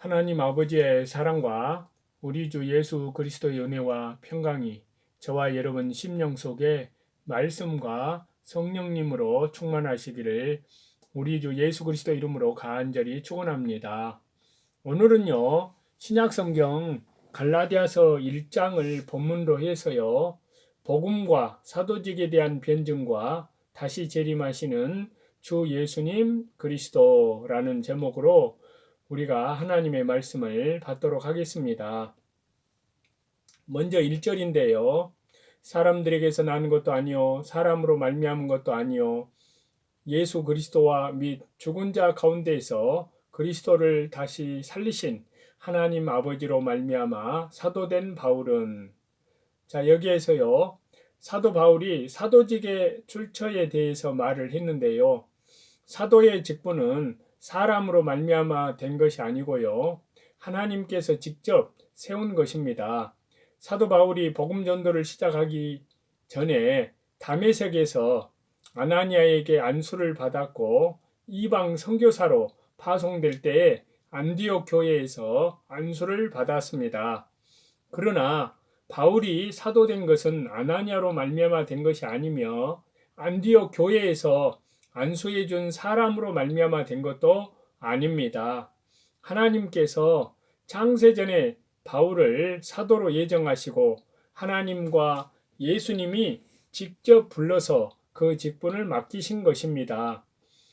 하나님 아버지의 사랑과 우리 주 예수 그리스도의 은혜와 평강이 저와 여러분 심령 속에 말씀과 성령님으로 충만하시기를 우리 주 예수 그리스도 이름으로 간절히 축원합니다. 오늘은요, 신약성경 갈라디아서 1장을 본문으로 해서요, 복음과 사도직에 대한 변증과 다시 재림하시는 주 예수님 그리스도라는 제목으로 우리가 하나님의 말씀을 받도록 하겠습니다. 먼저 1절인데요. 사람들에게서 나는 것도 아니요 사람으로 말미암은 것도 아니요 예수 그리스도와 및 죽은 자 가운데에서 그리스도를 다시 살리신 하나님 아버지로 말미암아 사도된 바울은, 자, 여기에서요, 사도 바울이 사도직의 출처에 대해서 말을 했는데요. 사도의 직분은 사람으로 말미암아 된 것이 아니고요, 하나님께서 직접 세운 것입니다. 사도 바울이 복음 전도를 시작하기 전에 다메섹에서 아나니아에게 안수를 받았고 이방 선교사로 파송될 때에 안디옥 교회에서 안수를 받았습니다. 그러나 바울이 사도된 것은 아나니아로 말미암아 된 것이 아니며 안디옥 교회에서 안수해 준 사람으로 말미암아 된 것도 아닙니다. 하나님께서 창세전에 바울을 사도로 예정하시고 하나님과 예수님이 직접 불러서 그 직분을 맡기신 것입니다.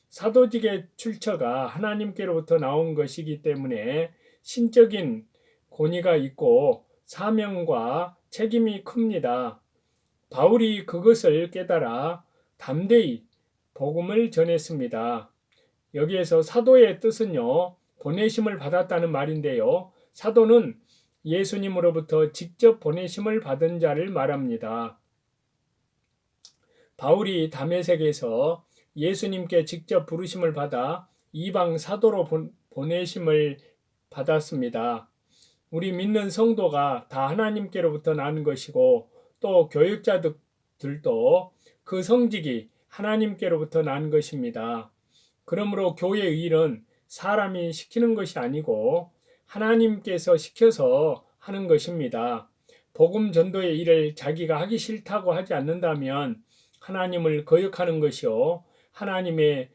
사도직의 출처가 하나님께로부터 나온 것이기 때문에 신적인 권위가 있고 사명과 책임이 큽니다. 바울이 그것을 깨달아 담대히 복음을 전했습니다. 여기에서 사도의 뜻은요, 보내심을 받았다는 말인데요. 사도는 예수님으로부터 직접 보내심을 받은 자를 말합니다. 바울이 다메섹에서 예수님께 직접 부르심을 받아 이방 사도로 보내심을 받았습니다. 우리 믿는 성도가 다 하나님께로부터 나는 것이고 또 교육자들도 그 성직이 하나님께로부터 난 것입니다. 그러므로 교회의 일은 사람이 시키는 것이 아니고 하나님께서 시켜서 하는 것입니다. 복음 전도의 일을 자기가 하기 싫다고 하지 않는다면 하나님을 거역하는 것이요, 하나님의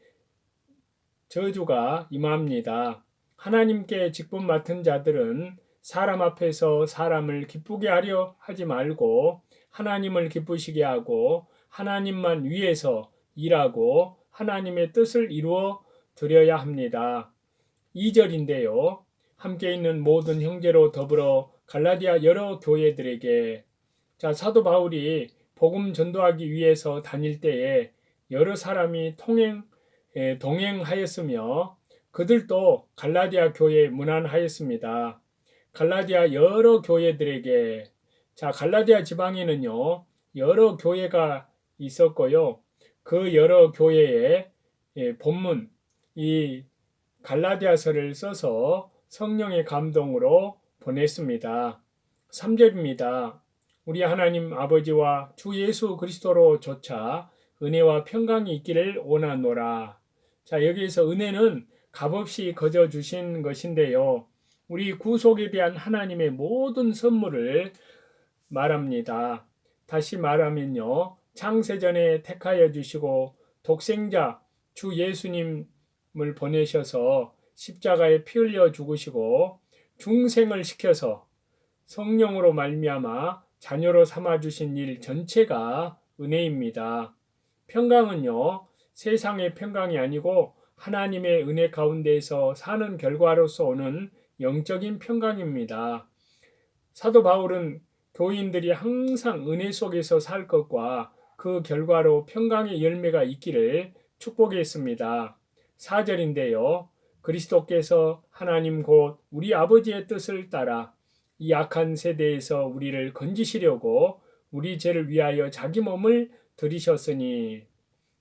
저주가 임합니다. 하나님께 직분 맡은 자들은 사람 앞에서 사람을 기쁘게 하려 하지 말고 하나님을 기쁘시게 하고 하나님만 위해서 일하고 하나님의 뜻을 이루어 드려야 합니다. 2절인데요. 함께 있는 모든 형제로 더불어 갈라디아 여러 교회들에게, 자, 사도 바울이 복음 전도하기 위해서 다닐 때에 여러 사람이 동행하였으며 그들도 갈라디아 교회에 문안하였습니다. 갈라디아 여러 교회들에게, 자, 갈라디아 지방에는요, 여러 교회가 있었고요. 그 여러 교회에 본문, 이 갈라디아서를 써서 성령의 감동으로 보냈습니다. 3절입니다. 우리 하나님 아버지와 주 예수 그리스도로 조차 은혜와 평강이 있기를 원하노라. 자, 여기에서 은혜는 값없이 거저 주신 것인데요. 우리 구속에 대한 하나님의 모든 선물을 말합니다. 다시 말하면요, 창세전에 택하여 주시고 독생자 주 예수님을 보내셔서 십자가에 피 흘려 죽으시고 중생을 시켜서 성령으로 말미암아 자녀로 삼아 주신 일 전체가 은혜입니다. 평강은요, 세상의 평강이 아니고 하나님의 은혜 가운데에서 사는 결과로서 오는 영적인 평강입니다. 사도 바울은 교인들이 항상 은혜 속에서 살 것과 그 결과로 평강의 열매가 있기를 축복했습니다. 4절인데요. 그리스도께서 하나님 곧 우리 아버지의 뜻을 따라 이 악한 세대에서 우리를 건지시려고 우리 죄를 위하여 자기 몸을 들이셨으니,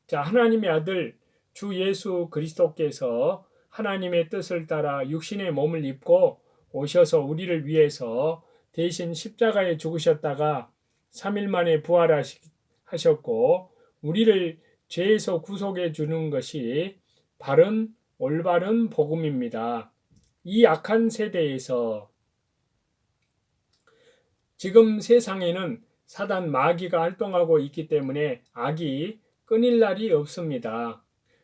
자, 하나님의 아들 주 예수 그리스도께서 하나님의 뜻을 따라 육신의 몸을 입고 오셔서 우리를 위해서 대신 십자가에 죽으셨다가 3일 만에 부활하셨고 우리를 죄에서 구속해 주는 것이 바른 올바른 복음입니다. 이 악한 세대에서 지금 세상에는 사단 마귀가 활동하고 있기 때문에 악이 끊일 날이 없습니다.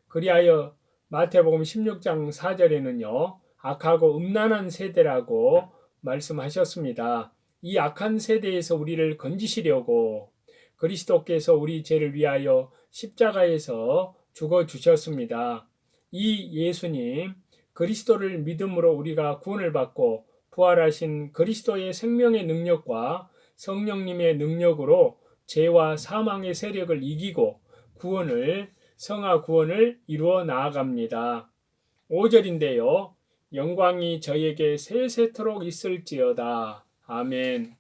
그리하여 마태복음 16장 4절에는요. 악하고 음란한 세대라고 말씀하셨습니다. 이 악한 세대에서 우리를 건지시려고 그리스도께서 우리 죄를 위하여 십자가에서 죽어 주셨습니다. 이 예수님 그리스도를 믿음으로 우리가 구원을 받고 부활하신 그리스도의 생명의 능력과 성령님의 능력으로 죄와 사망의 세력을 이기고 성화 구원을 이루어 나아갑니다. 5절인데요. 영광이 저에게 세세토록 있을지어다. 아멘.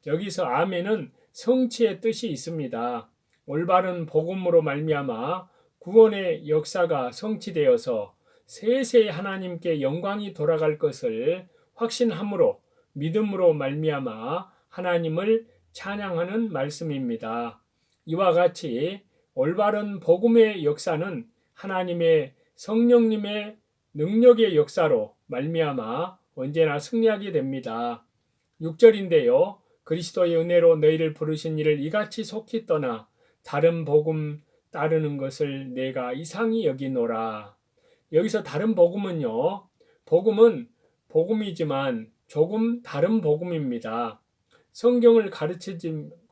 여기서 아멘은 성취의 뜻이 있습니다. 올바른 복음으로 말미암아 구원의 역사가 성취되어서 세세 하나님께 영광이 돌아갈 것을 확신함으로 믿음으로 말미암아 하나님을 찬양하는 말씀입니다. 이와 같이 올바른 복음의 역사는 하나님의 성령님의 능력의 역사로 말미암아 언제나 승리하게 됩니다. 6절인데요. 그리스도의 은혜로 너희를 부르신 이를 이같이 속히 떠나 다른 복음 따르는 것을 내가 이상히 여기노라. 여기서 다른 복음은요. 복음은 복음이지만 조금 다른 복음입니다. 성경을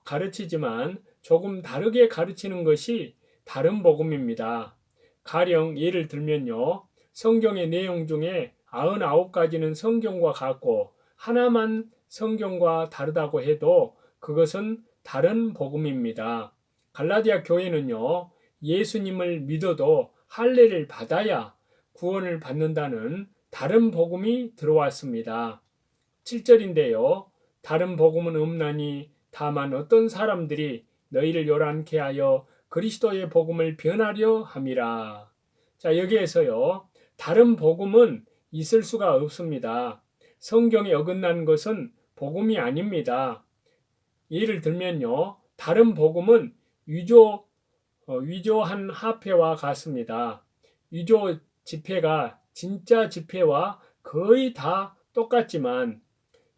가르치지만 조금 다르게 가르치는 것이 다른 복음입니다. 가령 예를 들면요. 성경의 내용 중에 99가지는 성경과 같고 하나만 성경과 다르다고 해도 그것은 다른 복음입니다. 갈라디아 교회는요. 예수님을 믿어도 할례를 받아야 구원을 받는다는 다른 복음이 들어왔습니다. 7절인데요. 다른 복음은 없나니 다만 어떤 사람들이 너희를 요란케 하여 그리스도의 복음을 변하려 함이라. 자, 여기에서요. 다른 복음은 있을 수가 없습니다. 성경에 어긋난 것은 복음이 아닙니다. 예를 들면요. 다른 복음은 위조한 화폐와 같습니다. 위조 지폐가 진짜 지폐와 거의 다 똑같지만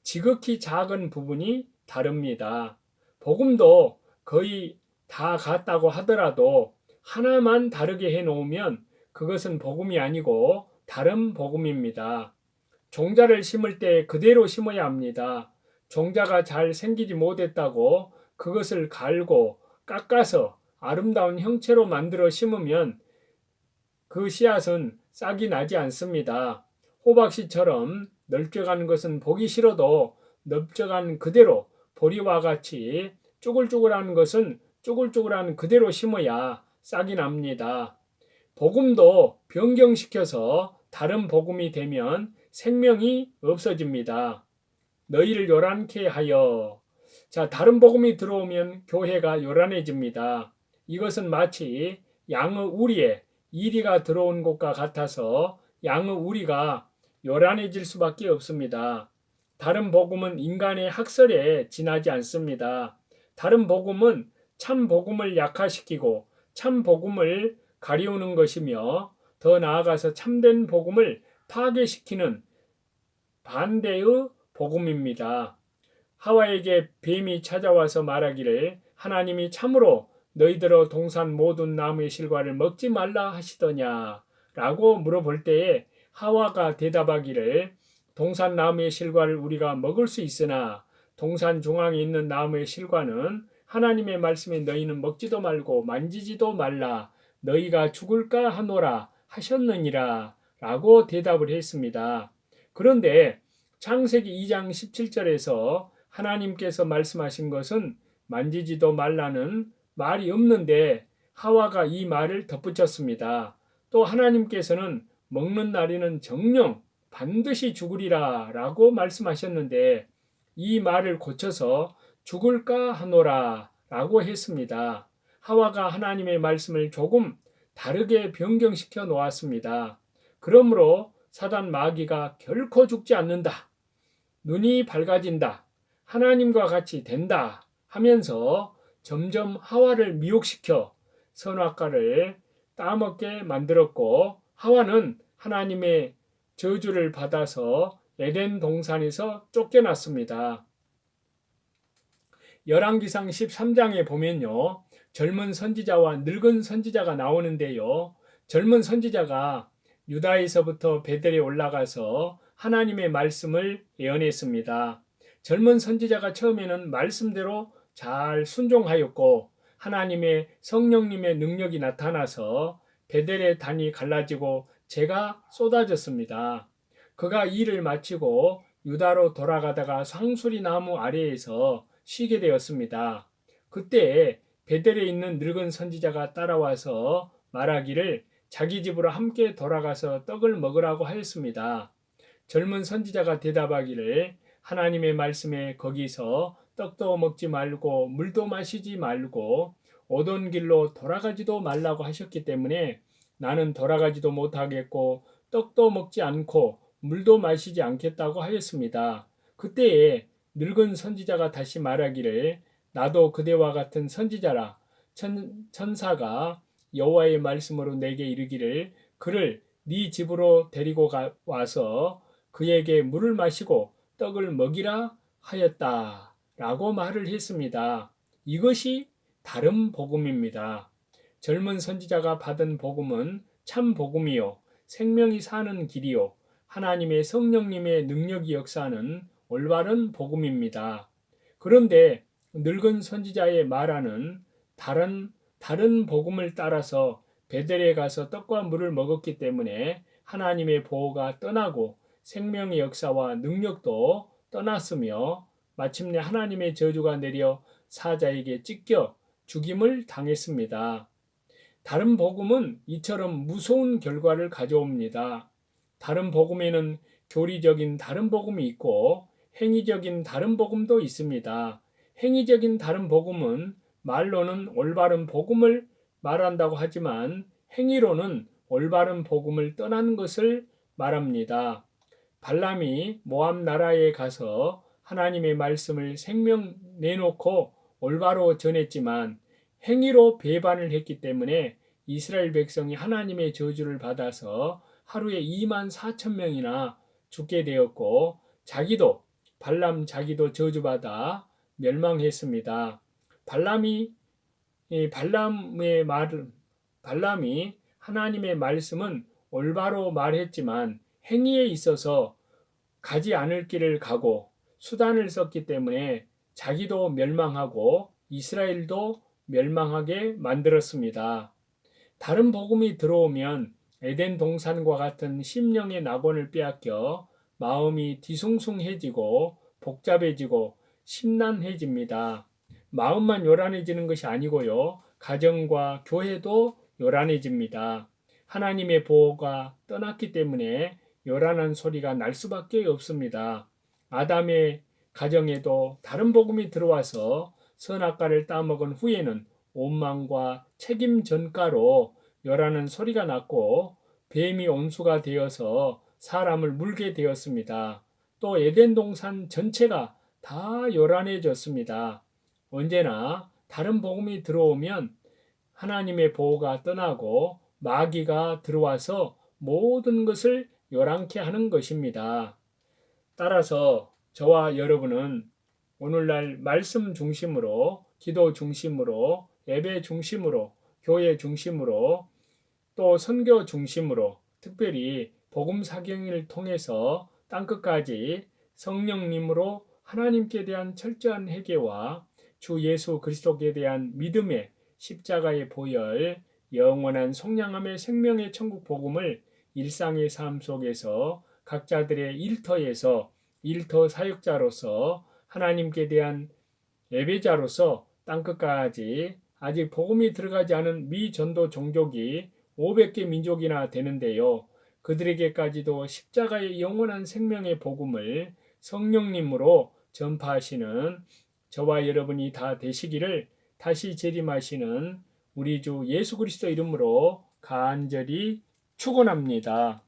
지극히 작은 부분이 다릅니다. 복음도 거의 다 같다고 하더라도 하나만 다르게 해놓으면 그것은 복음이 아니고 다른 복음입니다. 종자를 심을 때 그대로 심어야 합니다. 종자가 잘 생기지 못했다고 그것을 갈고 깎아서 아름다운 형체로 만들어 심으면 그 씨앗은 싹이 나지 않습니다. 호박씨처럼 넓적한 것은 보기 싫어도 넓적한 그대로 보리와 같이 쭈글쭈글한 것은 쭈글쭈글한 그대로 심어야 싹이 납니다. 복음도 변경시켜서 다른 복음이 되면 생명이 없어집니다. 너희를 요란케 하여. 자, 다른 복음이 들어오면 교회가 요란해집니다. 이것은 마치 양의 우리에 이리가 들어온 것과 같아서 양의 우리가 요란해질 수밖에 없습니다. 다른 복음은 인간의 학설에 지나지 않습니다. 다른 복음은 참 복음을 약화시키고 참 복음을 가리우는 것이며 더 나아가서 참된 복음을 파괴시키는 반대의 복음입니다. 하와에게 뱀이 찾아와서 말하기를 하나님이 참으로 너희들어 동산 모든 나무의 실과를 먹지 말라 하시더냐 라고 물어볼 때에 하와가 대답하기를 동산 나무의 실과를 우리가 먹을 수 있으나 동산 중앙에 있는 나무의 실과는 하나님의 말씀에 너희는 먹지도 말고 만지지도 말라 너희가 죽을까 하노라 하셨느니라 라고 대답을 했습니다. 그런데 창세기 2장 17절에서 하나님께서 말씀하신 것은 만지지도 말라는 말이 없는데 하와가 이 말을 덧붙였습니다. 또 하나님께서는 먹는 날에는 정녕 반드시 죽으리라 라고 말씀하셨는데 이 말을 고쳐서 죽을까 하노라 라고 했습니다. 하와가 하나님의 말씀을 조금 다르게 변경시켜 놓았습니다. 그러므로 사단 마귀가 결코 죽지 않는다. 눈이 밝아진다. 하나님과 같이 된다 하면서 점점 하와를 미혹시켜 선악과를 따먹게 만들었고 하와는 하나님의 저주를 받아서 에덴 동산에서 쫓겨났습니다. 열왕기상 13장에 보면요. 젊은 선지자와 늙은 선지자가 나오는데요. 젊은 선지자가 유다에서부터 베델에 올라가서 하나님의 말씀을 예언했습니다. 젊은 선지자가 처음에는 말씀대로 잘 순종하였고 하나님의 성령님의 능력이 나타나서 베델의 단이 갈라지고 재가 쏟아졌습니다. 그가 일을 마치고 유다로 돌아가다가 상수리 나무 아래에서 쉬게 되었습니다. 그때 베델에 있는 늙은 선지자가 따라와서 말하기를 자기 집으로 함께 돌아가서 떡을 먹으라고 하였습니다. 젊은 선지자가 대답하기를 하나님의 말씀에 거기서 떡도 먹지 말고 물도 마시지 말고 오던 길로 돌아가지도 말라고 하셨기 때문에 나는 돌아가지도 못하겠고 떡도 먹지 않고 물도 마시지 않겠다고 하였습니다. 그때에 늙은 선지자가 다시 말하기를 나도 그대와 같은 선지자라. 천사가 여호와의 말씀으로 내게 이르기를 그를 네 집으로 데리고 와서 그에게 물을 마시고 떡을 먹이라 하였다 라고 말을 했습니다. 이것이 다른 복음입니다. 젊은 선지자가 받은 복음은 참 복음이요 생명이 사는 길이요 하나님의 성령님의 능력이 역사하는 올바른 복음입니다. 그런데 늙은 선지자의 말하는 다른 복음을 따라서 베델에 가서 떡과 물을 먹었기 때문에 하나님의 보호가 떠나고 생명의 역사와 능력도 떠났으며 마침내 하나님의 저주가 내려 사자에게 찢겨 죽임을 당했습니다. 다른 복음은 이처럼 무서운 결과를 가져옵니다. 다른 복음에는 교리적인 다른 복음이 있고 행위적인 다른 복음도 있습니다. 행위적인 다른 복음은 말로는 올바른 복음을 말한다고 하지만 행위로는 올바른 복음을 떠나는 것을 말합니다. 발람이 모압 나라에 가서 하나님의 말씀을 생명 내놓고 올바로 전했지만 행위로 배반을 했기 때문에 이스라엘 백성이 하나님의 저주를 받아서 하루에 2만 4천 명이나 죽게 되었고 발람 자기도 저주받아 멸망했습니다. 발람이 하나님의 말씀은 올바로 말했지만 행위에 있어서 가지 않을 길을 가고 수단을 썼기 때문에 자기도 멸망하고 이스라엘도 멸망하게 만들었습니다. 다른 복음이 들어오면 에덴 동산과 같은 심령의 낙원을 빼앗겨 마음이 뒤숭숭해지고 복잡해지고 심란해집니다. 마음만 요란해지는 것이 아니고요. 가정과 교회도 요란해집니다. 하나님의 보호가 떠났기 때문에 요란한 소리가 날 수밖에 없습니다. 아담의 가정에도 다른 복음이 들어와서 선악과를 따먹은 후에는 원망과 책임 전가로 요란한 소리가 났고 뱀이 온수가 되어서 사람을 물게 되었습니다. 또 에덴 동산 전체가 다 요란해졌습니다. 언제나 다른 복음이 들어오면 하나님의 보호가 떠나고 마귀가 들어와서 모든 것을 요란케 하는 것입니다. 따라서 저와 여러분은 오늘날 말씀 중심으로, 기도 중심으로, 예배 중심으로, 교회 중심으로, 또 선교 중심으로, 특별히 복음 사경을 통해서 땅끝까지 성령님으로 하나님께 대한 철저한 회개와 주 예수 그리스도께 대한 믿음의 십자가의 보혈, 영원한 속량함의 생명의 천국 복음을 일상의 삶 속에서 각자들의 일터에서 일터 사역자로서 하나님께 대한 예배자로서 땅끝까지 아직 복음이 들어가지 않은 미전도 종족이 500개 민족이나 되는데요. 그들에게까지도 십자가의 영원한 생명의 복음을 성령님으로 전파하시는 저와 여러분이 다 되시기를 다시 재림하시는 우리 주 예수 그리스도 이름으로 간절히 축원합니다.